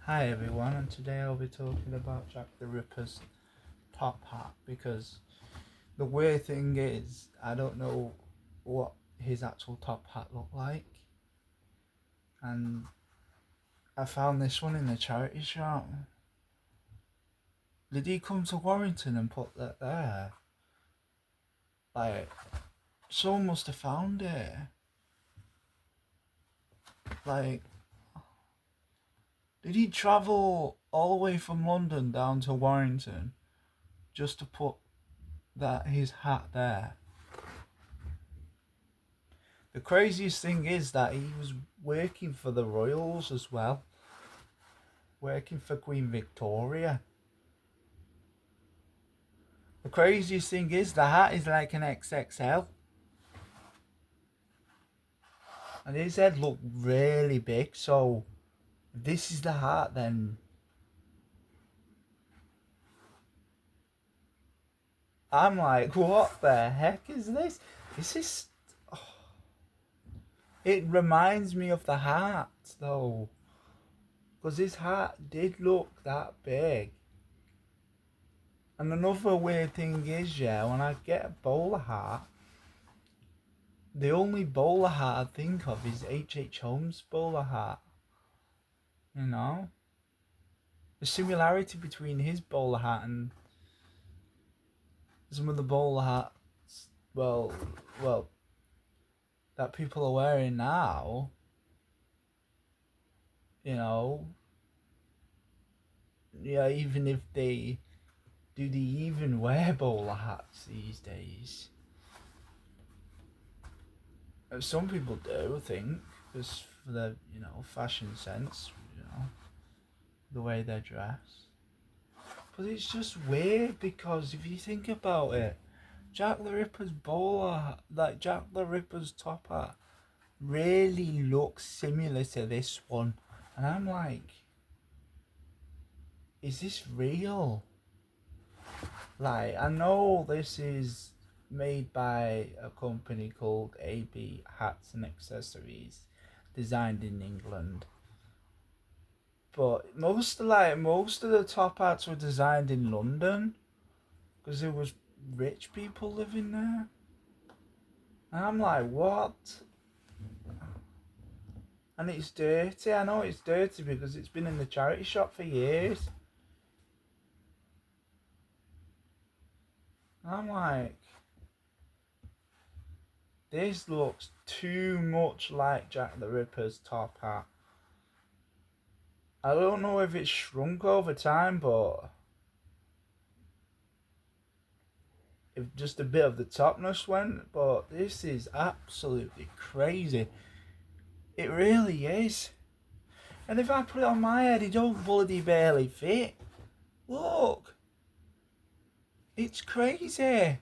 Hi everyone, and today I'll be talking about Jack the Ripper's top hat because the weird thing is I don't know what his actual top hat looked like, and I found this one in the charity shop. Did he come to Warrington and put that there? Like, someone must have found it. Like, did he travel all the way from London down to Warrington just to put his hat there? The craziest thing is that he was working for the royals as well, working for Queen Victoria. The craziest thing is the hat is like an XXL, and his head looked really big. So if this is the hat, then I'm like, what the heck is this? Is this? Oh, it reminds me of the hat though, because his hat did look that big. And another weird thing is, yeah, when I get a bowler hat, the only bowler hat I think of is H.H. Holmes' bowler hat. You know? The similarity between his bowler hat and some of the bowler hats, well, that people are wearing now, you know, yeah, even if they do they even wear bowler hats these days? Some people do, I think, just for their, fashion sense, the way they dress. But it's just weird because if you think about it, Jack the Ripper's Jack the Ripper's top hat, really looks similar to this one. And I'm like, is this real? Like, I know this is made by a company called AB Hats and Accessories, designed in England. But most of the top hats were designed in London because there was rich people living there. And I'm like, what? And it's dirty. I know it's dirty because it's been in the charity shop for years. And I'm like, this looks too much like Jack the Ripper's top hat. I don't know if it's shrunk over time, but if just a bit of the topness went, but this is absolutely crazy. It really is. And if I put it on my head, it don't bloody barely fit. Look. It's crazy. It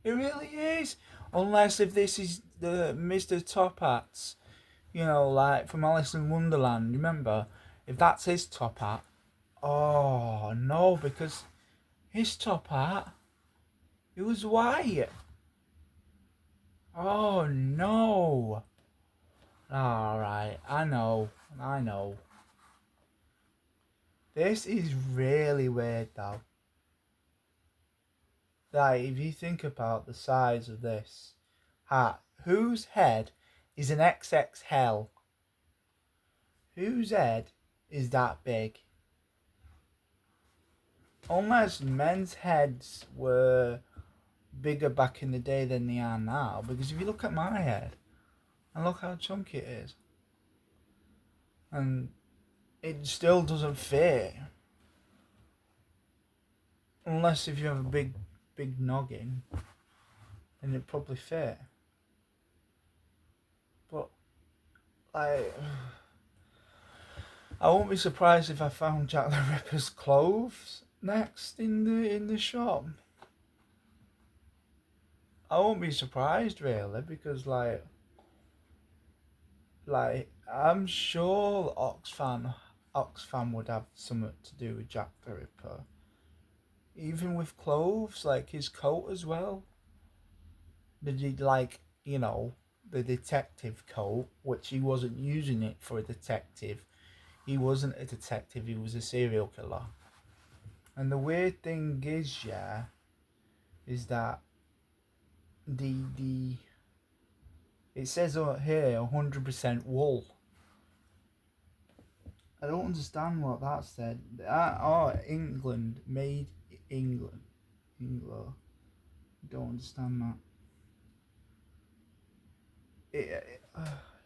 really is. Unless if this is the Mr. Top Hats, like from Alice in Wonderland, remember? If that's his top hat, oh no, because his top hat, it was white. Oh no. Alright, I know. This is really weird though. Like, if you think about the size of this hat, whose head is an XXL? Whose head is that big? Unless men's heads were bigger back in the day than they are now. Because if you look at my head, and look how chunky it is, and it still doesn't fit. Unless if you have a big noggin, then it probably fit. But like, I won't be surprised if I found Jack the Ripper's clothes next in the shop. I won't be surprised really because I'm sure Oxfam would have something to do with Jack the Ripper. Even with clothes, like his coat as well. Did he the detective coat, which he wasn't using it for a detective. He wasn't a detective, he was a serial killer. And the weird thing is, yeah, is that the it says here 100% wool. I don't understand what that said. England, made England. England. Don't understand that.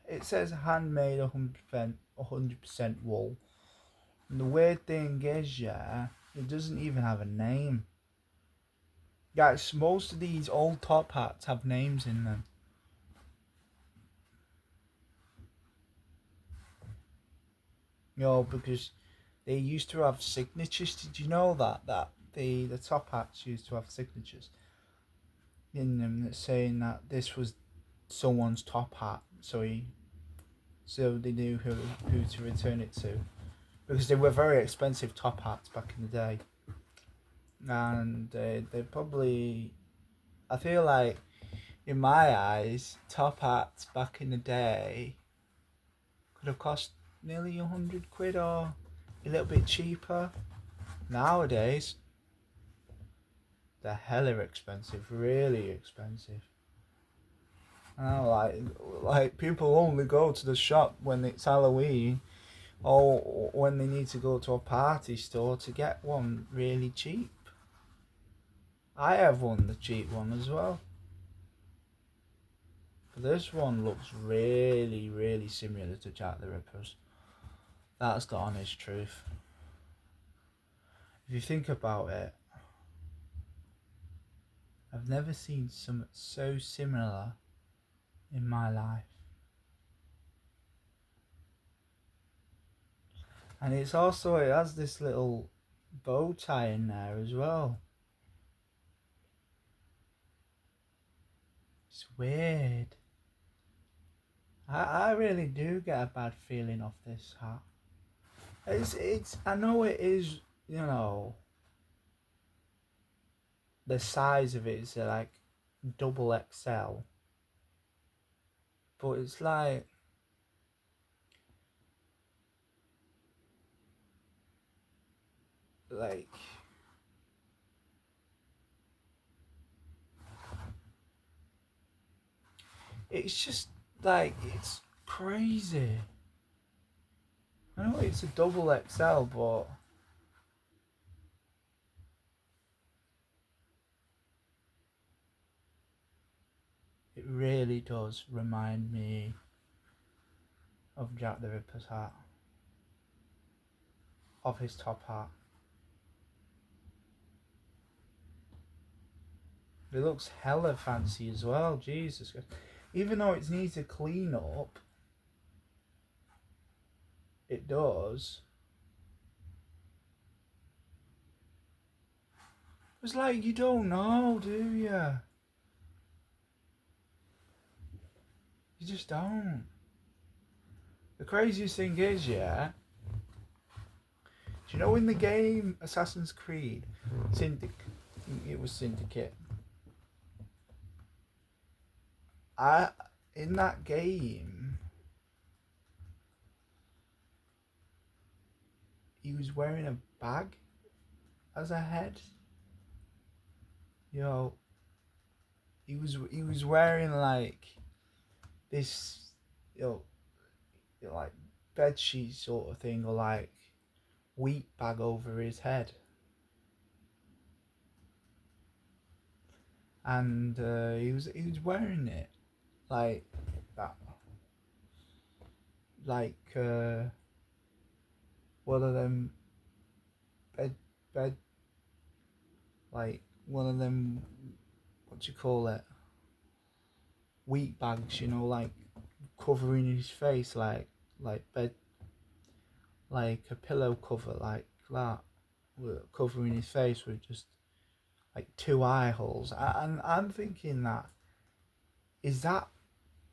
It says handmade 100% wool. And the weird thing is, yeah, it doesn't even have a name. Guys, most of these old top hats have names in them. You know, because they used to have signatures. Did you know that? That the top hats used to have signatures in them that saying that this was someone's top hat, so they knew who to return it to, because they were very expensive top hats back in the day, and they probably, I feel like, in my eyes, top hats back in the day could have cost nearly £100 or a little bit cheaper. Nowadays, they're hella expensive, really expensive. I know, like people only go to the shop when it's Halloween, or when they need to go to a party store to get one really cheap. I have one, the cheap one as well. But this one looks really, really similar to Jack the Ripper's. That's the honest truth. If you think about it, I've never seen something so similar in my life. And it has this little bow tie in there as well. It's weird. I really do get a bad feeling off this hat. I know it is, you know, the size of it is like double XL, but it's like it's just like, it's crazy. I know it's a double XL, but it really does remind me of Jack the Ripper's hat, of his top hat. It looks hella fancy as well, Jesus Christ. Even though it needs a clean up, it does. It's like, you don't know, do you? You just don't. The craziest thing is, yeah, do you know in the game Assassin's Creed, it was Syndicate. In that game, he was wearing a bag as a head. You know, he was wearing like this, like bed sheet sort of thing, or like wheat bag over his head, and he was wearing it like that, like one of them bed like one of them, what do you call it, wheat bags, like covering his face, like bed, like a pillow cover, like that, covering his face with just like two eye holes. And I'm thinking, that is that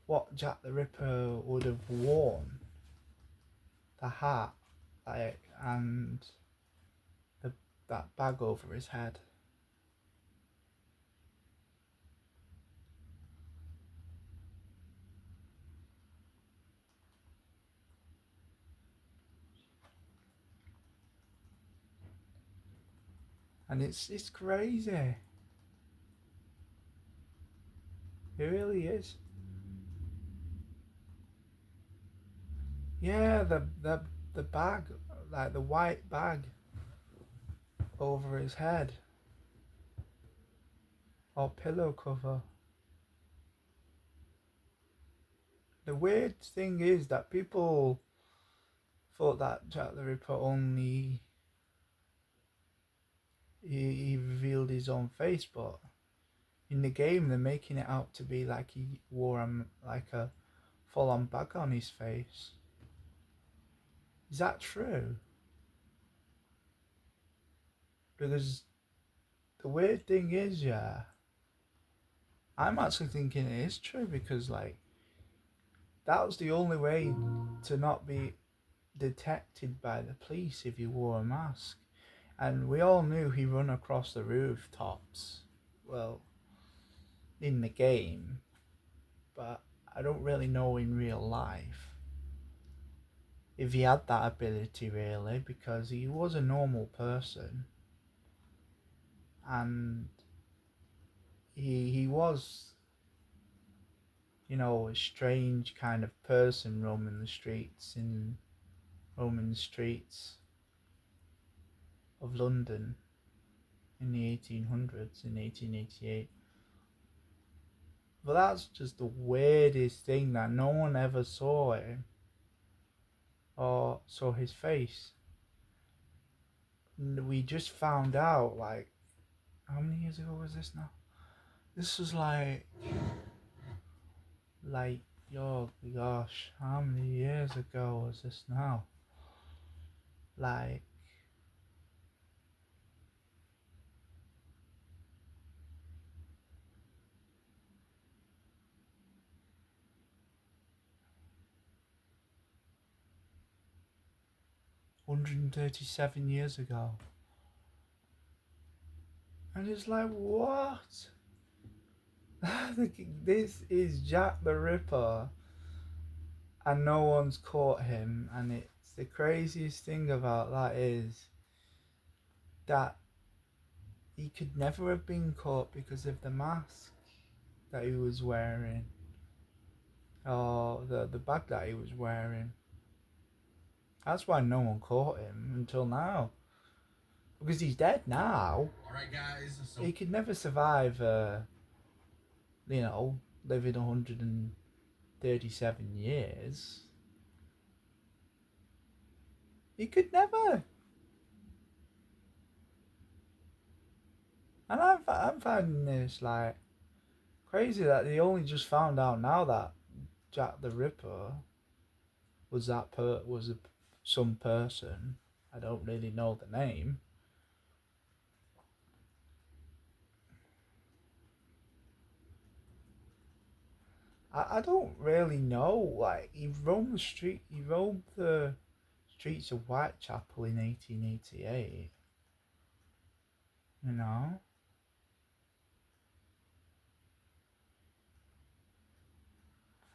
what Jack the Ripper would have worn, the hat, like, and that bag over his head. And it's crazy. It really is. Yeah, the bag, like the white bag over his head, or pillow cover. The weird thing is that people thought that Jack the Ripper only he revealed his own face, but in the game they're making it out to be like he wore like a full-on bag on his face. Is that true? Because the weird thing is, yeah, I'm actually thinking it is true, because like that was the only way to not be detected by the police if you wore a mask. And we all knew he run across the rooftops, well, in the game, but I don't really know in real life if he had that ability really, because he was a normal person, and he was, you know, a strange kind of person roaming the streets of London in the 1800s, in 1888. But that's just the weirdest thing, that no one ever saw him or saw his face. We just found out, like, how many years ago was this now? This was like, oh gosh, how many years ago was this now? Like, $137 ago. And it's like, what? This is Jack the Ripper, and no one's caught him. And it's the craziest thing about that is that he could never have been caught because of the mask that he was wearing, or the bag that he was wearing. That's why no one caught him until now, because he's dead now. Alright guys, so He could never survive, living 137 years. He could never. And I'm finding this like crazy that they only just found out now that Jack the Ripper was some person. I don't really know the name. I don't really know. Like, he roamed the streets of Whitechapel in 1888. You know,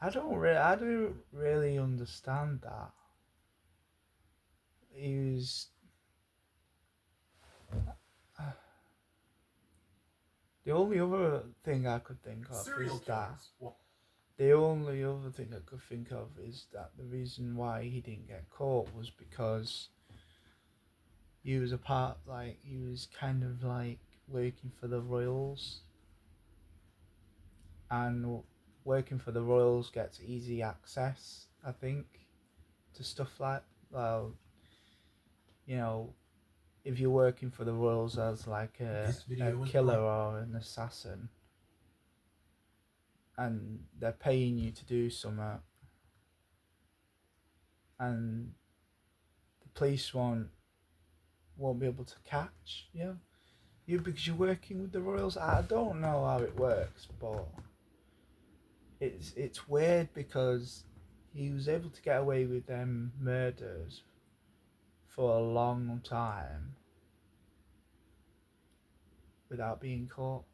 I don't really understand that. He was the only other thing I could think of serial is that killers. Well, the only other thing I could think of is that the reason why he didn't get caught was because he was he was kind of like working for the royals, and working for the royals gets easy access, I think, to stuff like, well, you know, if you're working for the royals as like a killer or an assassin, and they're paying you to do something, and the police won't be able to catch you because you're working with the royals. I don't know how it works, but it's weird, because he was able to get away with them murders for a long time without being caught.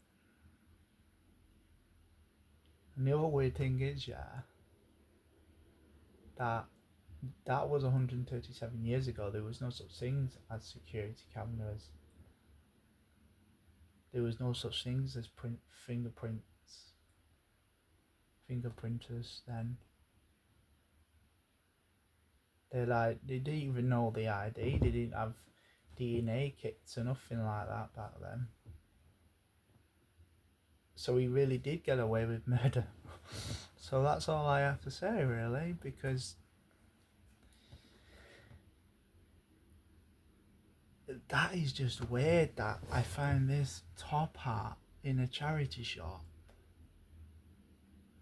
And the other weird thing is, that that was 137 years ago. There was no such things as security cameras. there was no such things as fingerprinters then. They didn't even know the ID. They didn't have DNA kits or nothing like that back then. So he really did get away with murder. So that's all I have to say, really, because that is just weird that I found this top hat in a charity shop.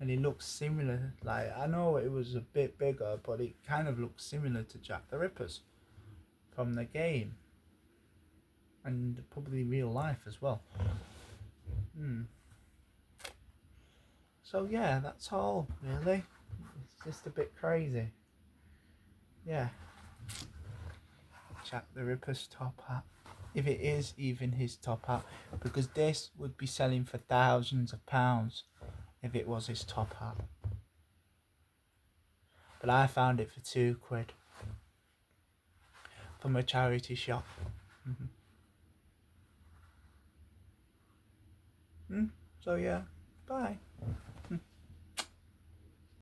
And it looks similar, like, I know it was a bit bigger, but it kind of looks similar to Jack the Ripper's from the game. And probably real life as well. So yeah, that's all, really. It's just a bit crazy. Yeah. Jack the Ripper's top hat. If it is even his top hat. Because this would be selling for thousands of pounds if it was his top hat. But I found it for £2 from a charity shop. So yeah, bye.